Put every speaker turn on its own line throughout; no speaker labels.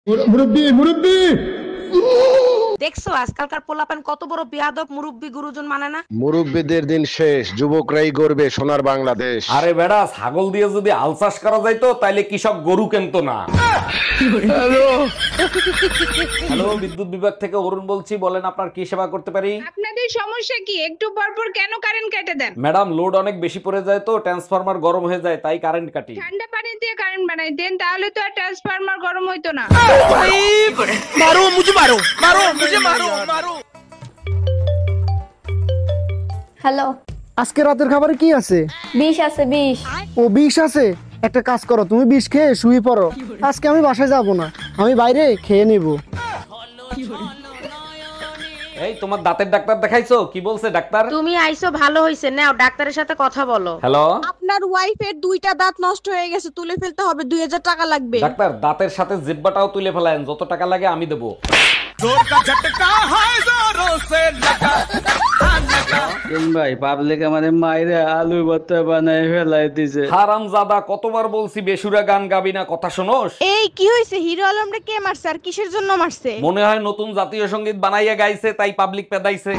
মুরব্বি মুরব্বি।
দেখছো আজকালকার পোলাপান কত বড় বিয়াদব, মুরব্বি গুরুজন মানে না।
মুরব্বিদের দিন শেষ, যুবকরাই গড়বে সোনার বাংলাদেশ।
আরে বেড়া, ছাগল দিয়ে যদি হাল চাষ করা যাইতো তাইলে কৃষক গরু কিনতো না। হ্যালো, বিদ্যুৎ বিভাগ থেকে অরুণ বলছি, বলেন আপনার কি সেবা করতে পারি?
আপনাদের সমস্যা কি? একটু পর পর কেন কারেন্ট কেটে দেন?
ম্যাডাম, লোড অনেক বেশি পড়ে যায় তো ট্রান্সফরমার গরম হয়ে যায়, তাই কারেন্ট কাটি।
ঠান্ডা পানি দিয়ে কারেন্ট বানাই দেন, তাহলে তো আর ট্রান্সফরমার গরম হইতো না।
হ্যালো।
আজকে রাতের খাবারে কি আছে?
বিষ আছে, বিষ।
ও বিষ আছে। একটা কাজ করো, তুমি বিষ খেয়ে শুয়ে পড়ো। আজকে আমি বাসায় যাব না, আমি বাইরে খেয়ে নিব।
এই, তোমার দাঁতের ডাক্তার দেখাইছো? কি বলছে ডাক্তার?
তুমি আইছো ভালো হইছে, নাও ডাক্তারের সাথে কথা বলো।
হ্যালো
আপনার ওয়াইফের দুইটা দাঁত নষ্ট হয়ে গেছে, তুলে ফেলতে হবে, 2000 টাকা লাগবে।
ডাক্তার, দাঁতের সাথে জিব্বাটাও তুলে ফেলায়েন, যত টাকা লাগে আমি দেবো।
ভাই পাবলিক আমাদের মাইরে আলু ভর্তা বানাই ফেলাই দিছে।
হারামজাদা, কতবার বলছি বেসুরা গান গাবি না, কথা শোনোস?
এই কি হয়েছে? হিরো আলমরে কে মারছে আর কিসের জন্য মারছে?
মনে হয় নতুন জাতীয় সঙ্গীত বানাইয়া গাইছে, তাই পাবলিক পেদাইছে।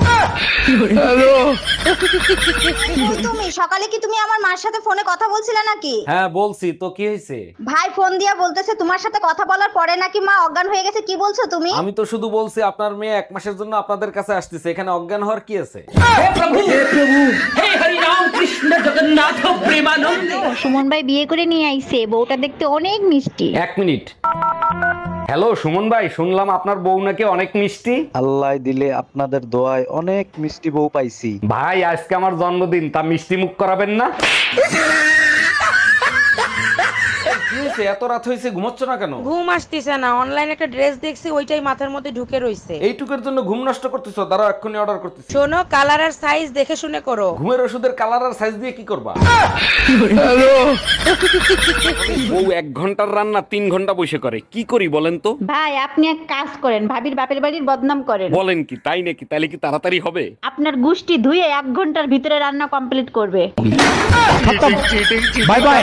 তুমি সকালে কি তুমি আমার মার সাথে ফোনে কথা বলছিলে নাকি?
হ্যাঁ বলছি তো, কি হয়েছে?
ভাই ফোন দিয়া বলতেছে তোমার সাথে কথা বলার পরে নাকি মা অজ্ঞান হয়ে গেছে। কি বলছো তুমি?
আমি তো শুধু বলছি আপনার মেয়ে 1 মাসের জন্য আপনাদের কাছে আসতেছে, এখানে অজ্ঞান হওয়ার কি আছে?
সুমন ভাই বিয়ে করে নিয়ে আইছে, বউটা দেখতে অনেক মিষ্টি।
1 মিনিট। হ্যালো সুমন ভাই, শুনলাম আপনার বউ নাকি অনেক মিষ্টি।
আল্লাহ দিলে আপনাদের দোয়ায় অনেক মিষ্টি বউ পাইছি।
ভাই, আজকে আমার জন্মদিন, তা মিষ্টি মুখ করাবেন না? কি হয়েছে, এত রাত হয়েছে, ঘুমোচ্ছ না কেন?
ঘুম আসতেছে না, অনলাইনে একটা ড্রেস দেখছি, ওইটাই মাথার মধ্যে ঢুকে রইছে।
এইটুকের জন্য ঘুম নষ্ট করতেছো? দাঁড়াও, এক্ষুনি অর্ডার করতেছি।
শোনো, কালার আর সাইজ দেখে শুনে করো।
ঘুমের ওষুধের কালার আর সাইজ দিয়ে কি করবা? বউ 1 ঘন্টার রান্না 3 ঘন্টা বসে করে, কি করি বলেন তো?
ভাই আপনি এক কাজ করেন, ভাবির বাপের বাড়ির বদনাম করেন।
বলেন কি, তাই নাকি? তাইলে কি তাড়াতাড়ি হবে?
আপনার গুষ্টি ধুয়ে 1 ঘন্টার ভিতরে রান্না কমপ্লিট করবে।
Bye bye.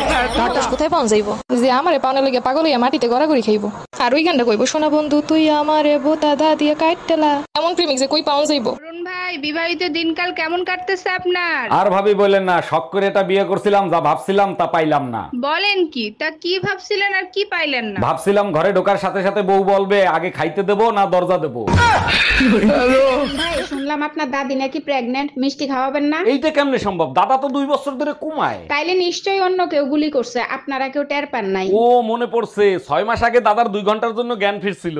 কোথায় পাওয়া যাইব যে আমারে পাওনা লেগে পাগল হইয়া মাটিতে গড়াগড়ি খাইব? আর ওই গানটা কইব, সোনা বন্ধু তুই আমারে বোতা দা দিয়ে কাটতেলা। এমন প্রেমিক যে কই পাওয়া যাইব?
অরুণ ভাই, বিবাহিত দিনকাল কেমন কাটতেছে আপনার?
আর ভাবি বলেন না, শখ করে এটা বিয়ে করছিলাম, যা ভাবছিলাম তা পাইলাম না।
বলেন কি? তা কি ভাবছিলেন আর কি পাইলেন না?
ভাবছিলাম ঘরে ঢোকার সাথে সাথে বউ বলবে আগে খাইতে দেবো না দরজা দেবো।
ভাই, শুনলাম আপনার দাদি নাকি প্রেগন্যান্ট, মিষ্টি খাওয়াবেন না?
এইটা কেমনে সম্ভব? দাদা তো 2 বছর ধরে কমায়।
তাইলে নিশ্চয়ই অন্য কেউ গুলি করছে, আপনারা কেউ টের পান নাই।
ও মনে পড়ছে, 6 মাস আগে দাদার 2 ঘন্টার জন্য জ্ঞান ফিরছিল।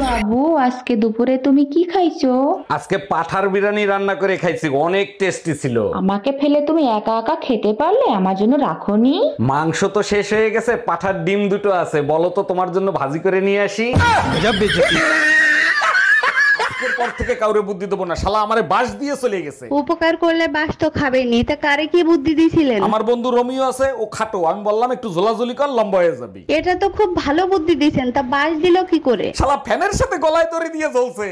বাবু আজকে দুপুরে তুমি কি খাইছো?
আজকে পাঠার বিরিয়ানি রান্না করে খাইছি, অনেক টেস্টি ছিল।
আমাকে ফেলে তুমি একা একা খেতে পারলে, আমার জন্য রাখোনি?
মাংস তো শেষ হয়ে গেছে, পাঠার ডিম 2টো আছে, বলো তো তোমার জন্য ভাজি করে নিয়ে আসি। আজকের পর থেকে কাউরে বুদ্ধি দেবো না, শালা আমারে বাঁশ দিয়ে চলে গেছে।
উপকার করলে বাস তো খাবেনি, তা কারে কি বুদ্ধি দিছিলেন?
আমার বন্ধু রোমিও আছে, ও খাটো, আমি বললাম একটু ঝোলাঝুলি কর, লম্বা হয়ে যাবি।
এটা তো খুব ভালো বুদ্ধি দিছেন, তা বাস দিল কি করে?
শালা ফ্যানের সাথে গলায় দড়ি দিয়ে জ্বলছে।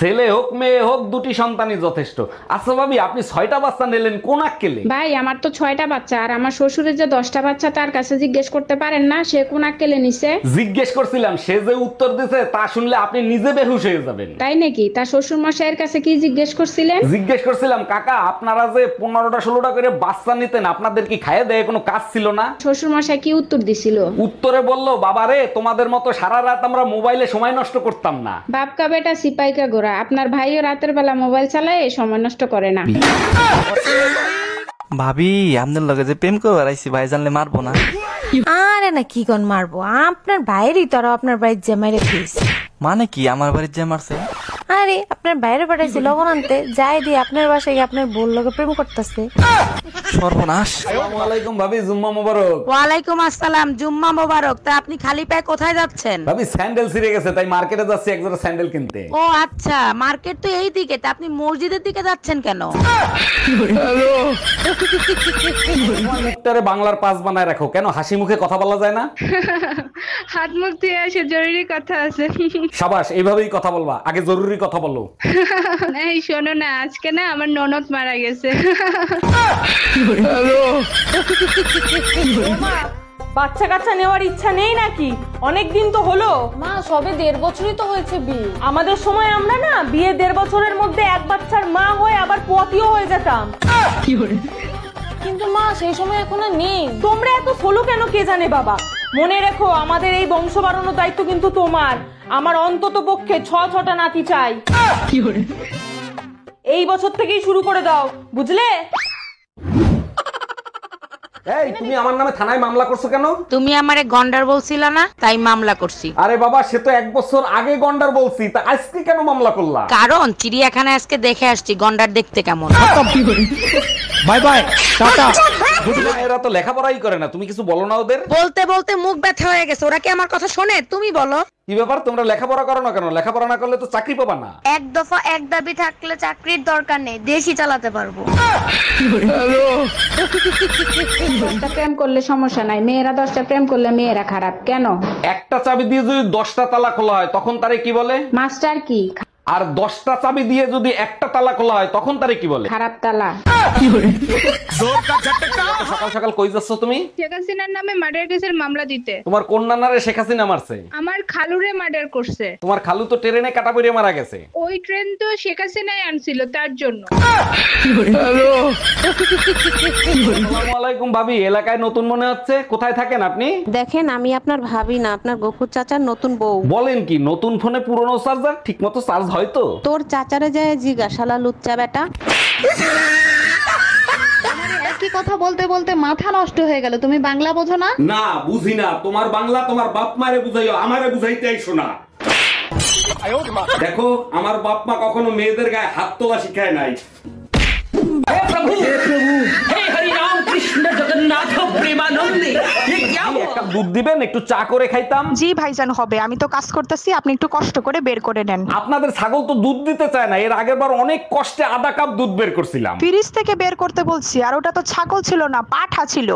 ছেলে হোক মেয়ে হোক দুটি সন্তানই যথেষ্ট। আচ্ছা ভাবি, আপনি 6টা বাচ্চা নিলেন কোন আক্কেলে?
ভাই আমার তো 6টা বাচ্চা, আর আমার শ্বশুরের যে 10টা বাচ্চা তার কাছে জিজ্ঞেস করতে পারেন না সে কোন আক্কেলে নিছে?
জিজ্ঞেস করছিলাম, সে যে উত্তর দিছে তা শুনলে আপনি নিজে বেহুশ হয়ে যাবেন।
তাই নাকি? তার শ্বশুর মশাইয়ের কাছে কি জিজ্ঞেস করছিলেন?
জিজ্ঞেস করছিলাম, কাকা আপনারা যে 15টা 16টা করে বাচ্চা নিতেন, আপনাদের কি খাইয়ে দেয় কোনো কাজ ছিল না?
শ্বশুর মশাই কি উত্তর দিছিল?
উত্তরে বললো, বাবা রে তোমাদের মতো সারা রাত আমরা মোবাইলে সময় নষ্ট করতাম না।
বাপকা বেটা সিপাইকা গোরা, আপনার ভাইও রাতের বেলা মোবাইল চালায় সময় নষ্ট করে না।
ভাবি আপনার লগে যে প্রেম করে আইছি ভাই জানলে মারবো না?
আরে না কি কোন মারবো, আপনার বাইরেই তো আপনার বাড়ির জামাইরে ফিস।
মানে কি আমার বাড়ির যে মারছে?
আরে আপনার বাইরে পাঠাইছি লবণ আনতে, যাই দিয়ে আপনার বাসায় গিয়ে আপনার বোন লগে প্রেম করতেছে।
সর্বনাশ।
আসসালামু আলাইকুম ভাবি, জুম্মা মোবারক।
ওয়ালাইকুম আসসালাম, জুম্মা মোবারক। তা আপনি খালি পায়ে কোথায় যাচ্ছেন?
ভাবি স্যান্ডেল ছিঁড়ে গেছে তাই মার্কেটে যাচ্ছি এক জোড়া স্যান্ডেল কিনতে।
ও আচ্ছা, মার্কেট তো এই দিকে, তা আপনি মসজিদের দিকে যাচ্ছেন কেন?
মুখটারে বাংলার পাস বানায় রাখো, কেন হাসি মুখে কথা বলা যায় না?
হাত মুখ ধুয়ে আসে, জরুরি কথা আছে।
সাবাস, এইভাবেই কথা বলবা, আগে জরুরি কথা বলো।
এই শোনো না, আজকে না আমার ননদ মারা গেছে।
বাচ্চা কাচ্চা নেওয়ার ইচ্ছা নেই নাকি? অনেক দিন তো হলো মা, সবে 1.5 বছরই তো হয়েছে বিয়ে। আমাদের সময় আমরা না বিয়ে 1.5 বছরের মধ্যে এক বাচ্চার মা হয়ে আবার পতিও হয়ে যেতাম। কিন্তু মা সেই সময় এখন আর নেই। তোমরা এত সোলো কেন কে জানে বাবা। মনে রেখো আমাদের এই বংশ বাড়ানোর দায়িত্ব কিন্তু তোমার। আমার অন্তত পক্ষে 6টা নাতি চাই। এই বছর থেকেই শুরু করে দাও, বুঝলে?
এই তুমি আমার নামে থানায় মামলা করছো কেন?
তুমি আমারে গন্ডার বলছিলা না, তাই মামলা করছি।
আরে বাবা, সে তো 1 বছর আগে গন্ডার বলছি, তা আজকে কেন মামলা করলা?
কারণ চিড়িয়াখানায় আজকে দেখে আসছি গন্ডার দেখতে কেমন।
Bye bye, tata.
এরা তো লেখাপড়াই করে না, তুমি কিছু বলো না ওদের?
বলতে বলতে মুখ ব্যথা হয়ে গেছে, ওরা কি আমার কথা শোনে? তুমি বলো।
কি ব্যাপার, তোমরা লেখাপড়া করো না কেন? লেখাপড়া না করলে তো চাকরি পাবা না।
এক দফা এক দাবি থাকলে চাকরির দরকার নেই, দেশই চালাতে পারবো।
10টা প্রেম করলে সমস্যা নাই, মেয়েরা 10টা প্রেম করলে মেয়েরা খারাপ কেন?
একটা চাবি দিয়ে যদি 10টা তালা খোলা হয় তখন তারে কি বলে?
মাস্টার কি?
আর 10টা চাবি দিয়ে যদি একটা তালা খোলা হয় তখন তারে কি বলে?
খারাপ তালা।
সকাল সকাল কই যাচ্ছ তুমি?
শেখ হাসিনার নামে মার্ডার কেসের মামলা দিতে।
তোমার কোন নানারে শেখ হাসিনা মারছে?
আমার খালুরে মার্ডার করছে।
তোমার খালু তো ট্রেনে কাটা পড়ে মারা গেছে।
ওই ট্রেন তো শেখ হাসিনাই আনছিল, তার জন্য।
আসসালামু আলাইকুম ভাবি, এলাকায় নতুন মনে হচ্ছে, কোথায় থাকেন আপনি?
দেখেন আমি আপনার ভাবি না, আপনার গফুর চাচার নতুন বউ।
বলেন কি, নতুন ফোনে পুরনো চার্জার ঠিক মতো চার্জ হয় তো?
তোর চাচারে যায় জিজ্ঞাসালা লুচ্চা বেটা।
একই কথা বলতে বলতে মাথা নষ্ট হয়ে গেল, তুমি বাংলা বোঝো না?
না বুঝি না, তোমার বাংলা তোমার বাপ মারে বুঝাইও, আমারে বুঝাইতে আইসো না। দেখো, আমার বাপ মা কখনো মেয়েদের গায়ে হাত তোলা শিখায় নাই। একটা দুধ দিবেন, একটু চা করে খাইতাম।
জি ভাইজান হবে, আমি তো কাজ করতেছি, আপনি একটু কষ্ট করে বের করে নেন।
আপনাদের ছাগল তো দুধ দিতে চায় না, এর আগের বার অনেক কষ্টে আধা কাপ দুধ বের করছিলাম।
ফ্রিজ থেকে বের করতে বলছি, আর ওটা তো ছাগল ছিল না, পাঠা ছিল।